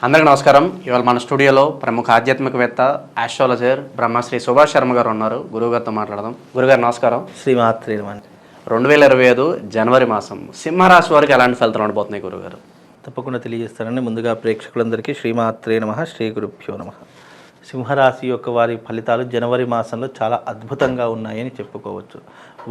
అందరికీ నమస్కారం. ఇవాళ మన స్టూడియోలో ప్రముఖ ఆధ్యాత్మికవేత్త ఆస్ట్రాలజర్ బ్రహ్మశ్రీ సుభాష్ శర్మ గారు ఉన్నారు. గురువుగారితో మాట్లాడదాం. గురుగారు నమస్కారం. శ్రీమాత్రే నమః. 2025 జనవరి మాసం సింహరాశి వారికి ఎలాంటి ఫలితాలు ఉండబోతున్నాయి గురుగారు? తప్పకుండా తెలియజేస్తానండి. ముందుగా ప్రేక్షకులందరికీ శ్రీమాత్రే నమః, శ్రీ గురుభ్యో నమః. సింహరాశి యొక్క వారి ఫలితాలు జనవరి మాసంలో చాలా అద్భుతంగా ఉన్నాయని చెప్పుకోవచ్చు.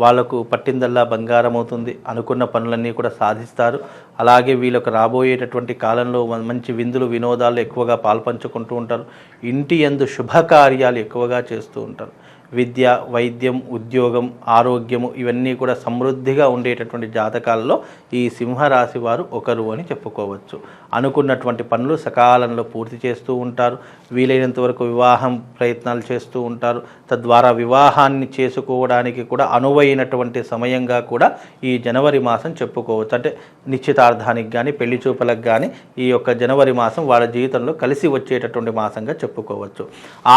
వాళ్లకు పట్టిందల్లా బంగారం అవుతుంది. అనుకున్న పనులన్నీ కూడా సాధిస్తారు. అలాగే వీళ్ళకు రాబోయేటటువంటి కాలంలో మంచి విందులు వినోదాలు ఎక్కువగా పాల్పంచుకుంటూ ఉంటారు. ఇంటి యందు శుభకార్యాలు ఎక్కువగా చేస్తూ ఉంటారు. విద్య, వైద్యం, ఉద్యోగం, ఆరోగ్యము ఇవన్నీ కూడా సమృద్ధిగా ఉండేటటువంటి జాతకాలలో ఈ సింహరాశి వారు ఒకరు అని చెప్పుకోవచ్చు. అనుకున్నటువంటి పనులు సకాలంలో పూర్తి చేస్తూ ఉంటారు. వీలైనంత వరకు వివాహం ప్రయత్నాలు చేస్తూ ఉంటారు. తద్వారా వివాహాన్ని చేసుకోవడానికి కూడా అనువైనటువంటి సమయంగా కూడా ఈ జనవరి మాసం చెప్పుకోవచ్చు. అంటే నిశ్చితార్థానికి కానీ పెళ్లి చూపులకు కానీ ఈ యొక్క జనవరి మాసం వాళ్ళ జీవితంలో కలిసి వచ్చేటటువంటి మాసంగా చెప్పుకోవచ్చు.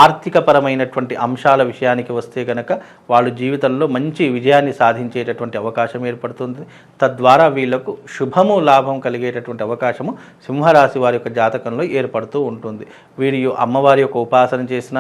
ఆర్థికపరమైనటువంటి అంశాల విషయానికి వస్తే కనుక వాళ్ళు జీవితంలో మంచి విజయాన్ని సాధించేటటువంటి అవకాశం ఏర్పడుతుంది. తద్వారా వీళ్లకు శుభము లాభం కలిగేటటువంటి అవకాశము సింహరాశి వారి యొక్క జాతకంలో ఏర్పడుతూ ఉంటుంది. వీరు అమ్మవారి యొక్క ఉపాసన చేసిన,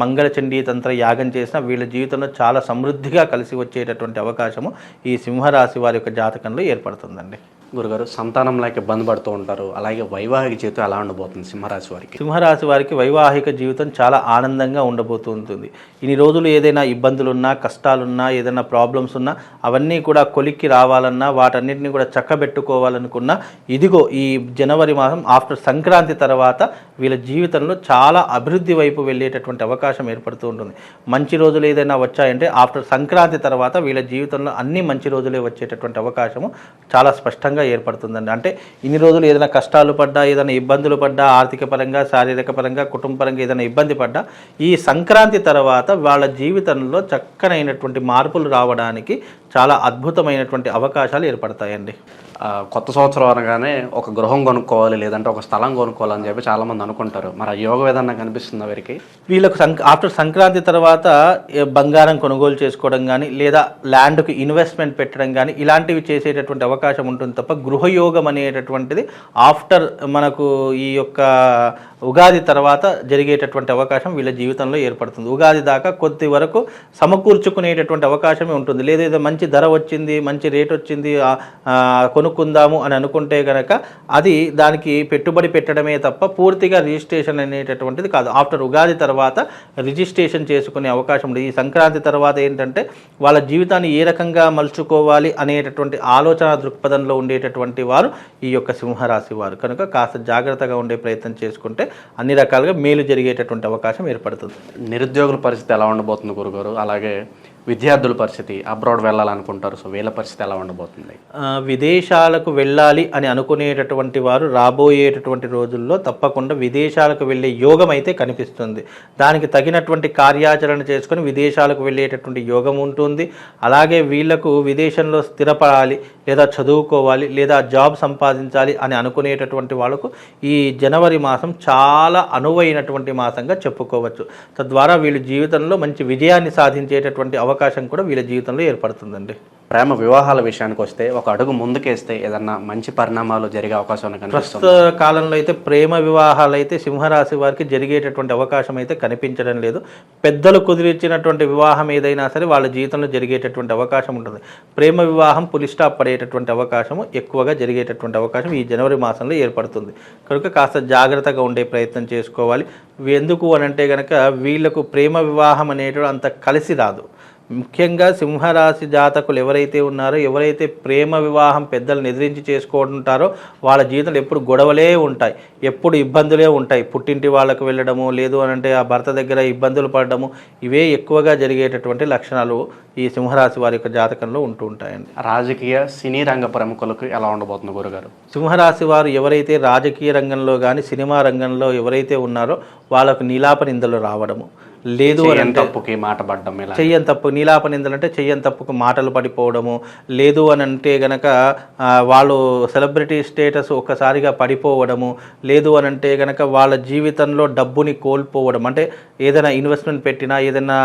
మంగళచండీ తంత్ర యాగం చేసిన వీళ్ళ జీవితంలో చాలా సమృద్ధిగా కలిసి వచ్చేటటువంటి అవకాశము ఈ సింహరాశి వారి యొక్క జాతకంలో ఏర్పడుతుందండి. గురుగారు, సంతానం లేక ఇబ్బంది పడుతూ ఉంటారు. అలాగే వైవాహిక జీవితం ఎలా ఉండబోతుంది సింహరాశి వారికి? సింహరాశి వారికి వైవాహిక జీవితం చాలా ఆనందంగా ఉండబోతూ ఉంటుంది. ఇన్ని రోజులు ఏదైనా ఇబ్బందులున్నా, కష్టాలున్నా, ఏదైనా ప్రాబ్లమ్స్ ఉన్నా అవన్నీ కూడా కొలిక్కి రావాలన్నా, వాటన్నిటిని కూడా చక్కబెట్టుకోవాలనుకున్నా ఇదిగో ఈ జనవరి మాసం ఆఫ్టర్ సంక్రాంతి తర్వాత వీళ్ళ జీవితంలో చాలా అభివృద్ధి వైపు వెళ్ళేటటువంటి అవకాశం ఏర్పడుతూ ఉంటుంది. మంచి రోజులు ఏదైనా వచ్చాయంటే ఆఫ్టర్ సంక్రాంతి తర్వాత వీళ్ళ జీవితంలో అన్ని మంచి రోజులే వచ్చేటటువంటి అవకాశము చాలా స్పష్టంగా ఏర్పడుతుందండి. అంటే ఇన్ని రోజులు ఏదైనా కష్టాలు పడ్డా, ఏదైనా ఇబ్బందులు పడ్డా, ఆర్థిక పరంగా, శారీరక పరంగా, కుటుంబ పరంగా ఏదైనా ఇబ్బంది పడ్డా ఈ సంక్రాంతి తర్వాత వాళ్ళ జీవితంలో చక్కనైనటువంటి మార్పులు రావడానికి చాలా అద్భుతమైనటువంటి అవకాశాలు ఏర్పడతాయండి. కొత్త సంవత్సరం అనగానే ఒక గృహం కొనుక్కోవాలి, లేదంటే ఒక స్థలం కొనుక్కోవాలని చెప్పి చాలామంది అనుకుంటారు. మరి ఆ యోగ విధానం కనిపిస్తుందా వీరికి? వీళ్ళకు ఆఫ్టర్ సంక్రాంతి తర్వాత బంగారం కొనుగోలు చేసుకోవడం కానీ, లేదా ల్యాండ్కి ఇన్వెస్ట్మెంట్ పెట్టడం కానీ ఇలాంటివి చేసేటటువంటి అవకాశం ఉంటుంది తప్ప గృహయోగం అనేటటువంటిది ఆఫ్టర్ మనకు ఈ యొక్క ఉగాది తర్వాత జరిగేటటువంటి అవకాశం వీళ్ళ జీవితంలో ఏర్పడుతుంది. ఉగాది దాకా కొద్ది వరకు సమకూర్చుకునేటటువంటి అవకాశమే ఉంటుంది. లేదా మంచి ధర వచ్చింది, మంచి రేట్ వచ్చింది, కొనుక్కుందాము అని అనుకుంటే కనుక అది దానికి పెట్టుబడి పెట్టడమే తప్ప పూర్తిగా రిజిస్ట్రేషన్ అనేటటువంటిది కాదు. ఆఫ్టర్ ఉగాది తర్వాత రిజిస్ట్రేషన్ చేసుకునే అవకాశం ఉంది. ఈ సంక్రాంతి తర్వాత ఏంటంటే వాళ్ళ జీవితాన్ని ఏ రకంగా మలుచుకోవాలి అనేటటువంటి ఆలోచన దృక్పథంలో ఉండేటటువంటి వారు ఈ యొక్క సింహరాశి వారు. కనుక కాస్త జాగ్రత్తగా ఉండే ప్రయత్నం చేసుకుంటే అన్ని రకాలుగా మేలు జరిగేటటువంటి అవకాశం ఏర్పడుతుంది. నిరుద్యోగుల పరిస్థితి ఎలా ఉండబోతుంది గురుగారు? అలాగే విద్యార్థుల పరిస్థితి, అబ్రాడ్ వెళ్ళాలనుకుంటారు, సో వీళ్ళ పరిస్థితి ఎలా ఉండబోతుంది? విదేశాలకు వెళ్ళాలి అని అనుకునేటటువంటి వారు రాబోయేటటువంటి రోజుల్లో తప్పకుండా విదేశాలకు వెళ్ళే యోగం అయితే కనిపిస్తుంది. దానికి తగినటువంటి కార్యాచరణ చేసుకొని విదేశాలకు వెళ్ళేటటువంటి యోగం ఉంటుంది. అలాగే వీళ్లకు విదేశంలో స్థిరపడాలి, లేదా చదువుకోవాలి, లేదా జాబ్ సంపాదించాలి అని అనుకునేటటువంటి వాళ్ళకు ఈ జనవరి మాసం చాలా అనువైనటువంటి మాసంగా చెప్పుకోవచ్చు. తద్వారా వీళ్ళు జీవితంలో మంచి విజయాన్ని సాధించేటటువంటి అవకాశం కూడా వీళ్ళ జీవితంలో ఏర్పడుతుందండి. ప్రేమ వివాహాల విషయానికి వస్తే ఒక అడుగు ముందుకేస్తే ఏదన్నా మంచి పరిణామాలు జరిగే అవకాశం ప్రస్తుత కాలంలో అయితే ప్రేమ వివాహాలు అయితే సింహరాశి వారికి జరిగేటటువంటి అవకాశం అయితే కనిపించడం లేదు. పెద్దలు కుదిరించినటువంటి వివాహం ఏదైనా సరే వాళ్ళ జీవితంలో జరిగేటటువంటి అవకాశం ఉంటుంది. ప్రేమ వివాహం పులి స్టాప్ పడేటటువంటి అవకాశం ఎక్కువగా జరిగేటటువంటి అవకాశం ఈ జనవరి మాసంలో ఏర్పడుతుంది. కనుక కాస్త జాగ్రత్తగా ఉండే ప్రయత్నం చేసుకోవాలి. ఎందుకు అని అంటే కనుక వీళ్లకు ప్రేమ వివాహం అనేటువంటి అంత కలిసి రాదు. ముఖ్యంగా సింహరాశి జాతకులు ఎవరైతే ఉన్నారో, ఎవరైతే ప్రేమ వివాహం పెద్దలను ఎదిరించి చేసుకుంటారో వాళ్ళ జీవితంలో ఎప్పుడు గొడవలే ఉంటాయి, ఎప్పుడు ఇబ్బందులే ఉంటాయి. పుట్టింటి వాళ్ళకు వెళ్ళడము, లేదు అని అంటే ఆ భర్త దగ్గర ఇబ్బందులు పడడము, ఇవే ఎక్కువగా జరిగేటటువంటి లక్షణాలు ఈ సింహరాశి వారి యొక్క జాతకంలో ఉంటూ ఉంటాయండి. రాజకీయ, సినీ రంగ ప్రముఖులకు ఎలా ఉండబోతుంది గురుగారు? సింహరాశి వారు ఎవరైతే రాజకీయ రంగంలో కానీ సినిమా రంగంలో ఎవరైతే ఉన్నారో వాళ్ళకు నీలాప నిందలు రావడము, లేదు అని చేయని తప్పుకి మాట పడ్డం, ఇలా చెయ్యని తప్పు నీలాపనిందలు అంటే చెయ్యని తప్పుకు మాటలు పడిపోవడము, లేదు అని అంటే గనక వాళ్ళు సెలబ్రిటీ స్టేటస్ ఒక్కసారిగా పడిపోవడము, లేదు అని అంటే గనక వాళ్ళ జీవితంలో డబ్బుని కోల్పోవడం, అంటే ఏదైనా ఇన్వెస్ట్మెంట్ పెట్టినా ఏదైనా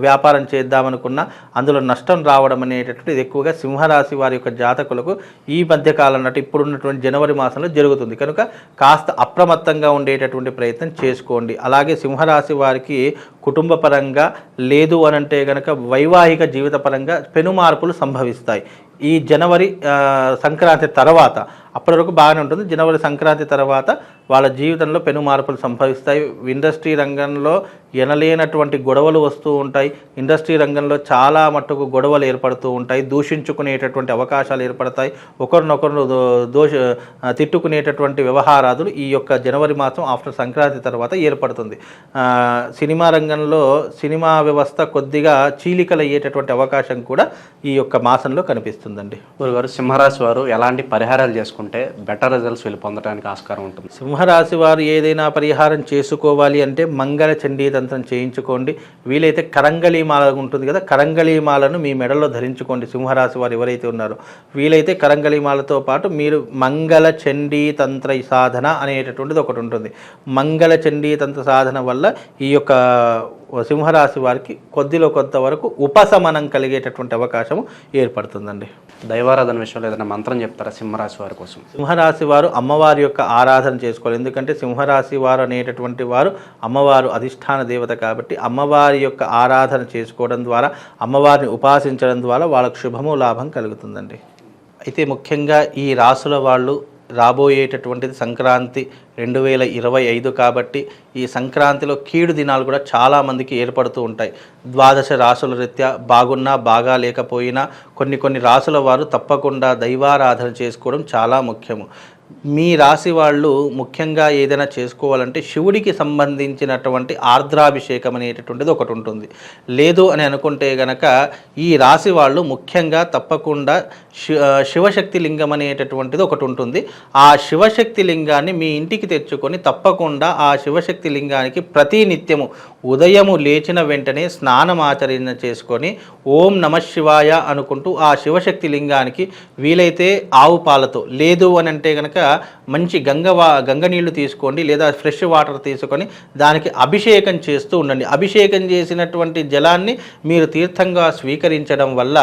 వ్యాపారం చేద్దామనుకున్నా అందులో నష్టం రావడం అనేటటువంటిది ఎక్కువగా సింహరాశి వారి యొక్క జాతకులకు ఈ మధ్యకాలం అంటే ఇప్పుడున్నటువంటి జనవరి మాసంలో జరుగుతుంది. కనుక కాస్త అప్రమత్తంగా ఉండేటటువంటి ప్రయత్నం చేసుకోండి. అలాగే సింహరాశి వారికి కుటుంబ పరంగా, లేదు అనంటే కనుక వైవాహిక జీవిత పరంగా పెను మార్పులు సంభవిస్తాయి. ఈ జనవరి సంక్రాంతి తర్వాత, అప్పటి వరకు బాగానే ఉంటుంది. జనవరి సంక్రాంతి తర్వాత వాళ్ళ జీవితంలో పెను మార్పులు సంభవిస్తాయి. ఇండస్ట్రీ రంగంలో ఎనలేనటువంటి గొడవలు వస్తూ ఉంటాయి. ఇండస్ట్రీ రంగంలో చాలా మట్టుకు గొడవలు ఏర్పడుతూ ఉంటాయి. దూషించుకునేటటువంటి అవకాశాలు ఏర్పడతాయి. ఒకరినొకరు తిట్టుకునేటటువంటి వ్యవహారాదులు ఈ యొక్క జనవరి మాసం ఆఫ్టర్ సంక్రాంతి తర్వాత ఏర్పడుతుంది. సినిమా రంగంలో సినిమా వ్యవస్థ కొద్దిగా చీలికలు అయ్యేటటువంటి అవకాశం కూడా ఈ యొక్క మాసంలో కనిపిస్తుందండి. గురుగారు, సింహరాశి వారు ఎలాంటి పరిహారాలు చేసుకుంటే బెటర్ రిజల్ట్స్ వీళ్ళు పొందడానికి ఆస్కారం ఉంటుంది? సింహరాశి వారు ఏదైనా పరిహారం చేసుకోవాలి అంటే మంగళ చండీ తంత్రం చేయించుకోండి. వీలైతే కరంగళీమాల ఉంటుంది కదా, కరంగళీమాలను మీ మెడలో ధరించుకోండి. సింహరాశి వారు ఎవరైతే ఉన్నారో వీలైతే కరంగళీమాలతో పాటు మీరు మంగళ చండీ తంత్ర సాధన అనేటటువంటిది ఒకటి ఉంటుంది. మంగళ చండీ తంత్ర సాధన వల్ల ఈ యొక్క సింహరాశి వారికి కొద్దిలో కొంతవరకు ఉపశమనం కలిగేటటువంటి అవకాశం ఏర్పడుతుందండి. దైవారాధన విషయంలో ఏదైనా మంత్రం చెప్తారా సింహరాశి వారి కోసం? సింహరాశి వారు అమ్మవారి యొక్క ఆరాధన చేసుకోవాలి. ఎందుకంటే సింహరాశి వారు అనేటటువంటి వారు అమ్మవారు అధిష్టాన దేవత కాబట్టి అమ్మవారి యొక్క ఆరాధన చేసుకోవడం ద్వారా, అమ్మవారిని ఉపాసించడం ద్వారా వాళ్ళకు శుభము లాభం కలుగుతుందండి. అయితే ముఖ్యంగా ఈ రాసుల వాళ్ళు రాబోయేటటువంటిది సంక్రాంతి 2025 కాబట్టి ఈ సంక్రాంతిలో కీడు దినాలు కూడా చాలామందికి ఏర్పడుతూ ఉంటాయి. ద్వాదశ రాసుల రీత్యా బాగున్నా బాగా లేకపోయినా కొన్ని రాసుల వారు తప్పకుండా దైవారాధన చేసుకోవడం చాలా ముఖ్యము. మీ రాశి వాళ్ళు ముఖ్యంగా ఏదైనా చేసుకోవాలంటే శివుడికి సంబంధించినటువంటి ఆర్ద్రాభిషేకం అనేటటువంటిది ఒకటి ఉంటుంది. లేదు అని అనుకుంటే గనక ఈ రాశి వాళ్ళు ముఖ్యంగా తప్పకుండా శివశక్తి లింగం అనేటటువంటిది ఒకటి ఉంటుంది. ఆ శివశక్తి లింగాన్ని మీ ఇంటికి తెచ్చుకొని తప్పకుండా ఆ శివశక్తి లింగానికి ప్రతి నిత్యము ఉదయము లేచిన వెంటనే స్నానం ఆచరణ చేసుకొని ఓం నమః శివాయ అనుకుంటూ ఆ శివశక్తి లింగానికి వీలైతే ఆవు పాలతో, లేదు అని అంటే కనుక మంచి గంగ నీళ్లు తీసుకోండి, లేదా ఫ్రెష్ వాటర్ తీసుకొని దానికి అభిషేకం చేస్తూ ఉండండి. అభిషేకం చేసినటువంటి జలాన్ని మీరు తీర్థంగా స్వీకరించడం వల్ల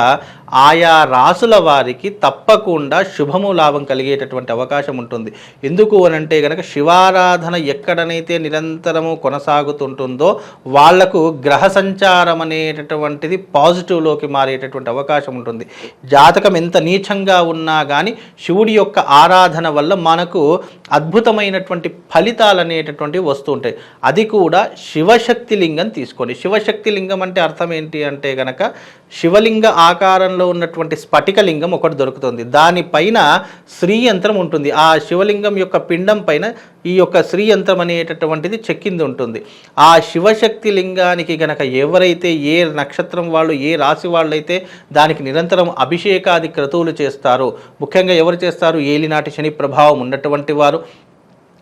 ఆయా రాసుల వారికి తప్పకుండా శుభము లాభం కలిగేటటువంటి అవకాశం ఉంటుంది. ఎందుకు అని అంటే కనుక శివారాధన ఎక్కడనైతే నిరంతరము కొనసాగుతుంటుందో వాళ్లకు గ్రహ సంచారం అనేటటువంటిది పాజిటివ్లోకి మారేటటువంటి అవకాశం ఉంటుంది. జాతకం ఎంత నీచంగా ఉన్నా కానీ శివుడి యొక్క ఆరాధన వల్ల మనకు అద్భుతమైనటువంటి ఫలితాలు అనేటటువంటివి వస్తూ ఉంటాయి. అది కూడా శివశక్తి లింగం తీసుకోండి. శివశక్తి లింగం అంటే అర్థం ఏంటి అంటే కనుక శివలింగ ఆకారంలో ఉన్నటువంటి స్ఫటికలింగం ఒకటి దొరుకుతుంది. దానిపైన శ్రీయంత్రం ఉంటుంది. ఆ శివలింగం యొక్క పిండం పైన ఈ యొక్క శ్రీయంత్రం అనేటటువంటిది చెక్కింది ఉంటుంది. ఆ శివశక్తి లింగానికి గనక ఎవరైతే ఏ నక్షత్రం వాళ్ళు, ఏ రాశి వాళ్ళైతే దానికి నిరంతరం అభిషేకాది క్రతువులు చేస్తారో, ముఖ్యంగా ఎవరు చేస్తారు, ఏలినాటి శని ప్రభావం ఉన్నటువంటి వారు,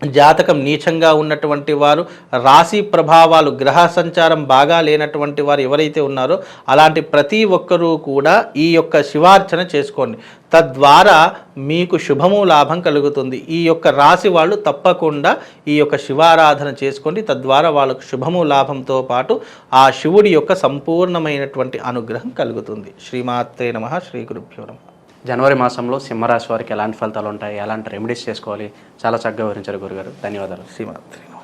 జాతకం నీచంగా ఉన్నటువంటి వారు, రాశి ప్రభావాలు గ్రహ సంచారం బాగా లేనటువంటి వారు ఎవరైతే ఉన్నారో అలాంటి ప్రతి ఒక్కరూ కూడా ఈ యొక్క శివార్చన చేసుకోండి. తద్వారా మీకు శుభము లాభం కలుగుతుంది. ఈ యొక్క రాశి వాళ్ళు తప్పకుండా ఈ యొక్క శివారాధన చేసుకోండి. తద్వారా వాళ్ళకు శుభము లాభంతో పాటు ఆ శివుడి యొక్క సంపూర్ణమైనటువంటి అనుగ్రహం కలుగుతుంది. శ్రీమాత్రే నమః. శ్రీ గురుభ్యో నమః. జనవరి మాసంలో సింహరాశి వారికి ఎలాంటి ఫలితాలు ఉంటాయి, ఎలాంటి రెమెడీస్ చేసుకోవాలి, చాలా చక్కగా వివరించారు గురుగారు. ధన్యవాదాలు. శ్రీమాత్రే.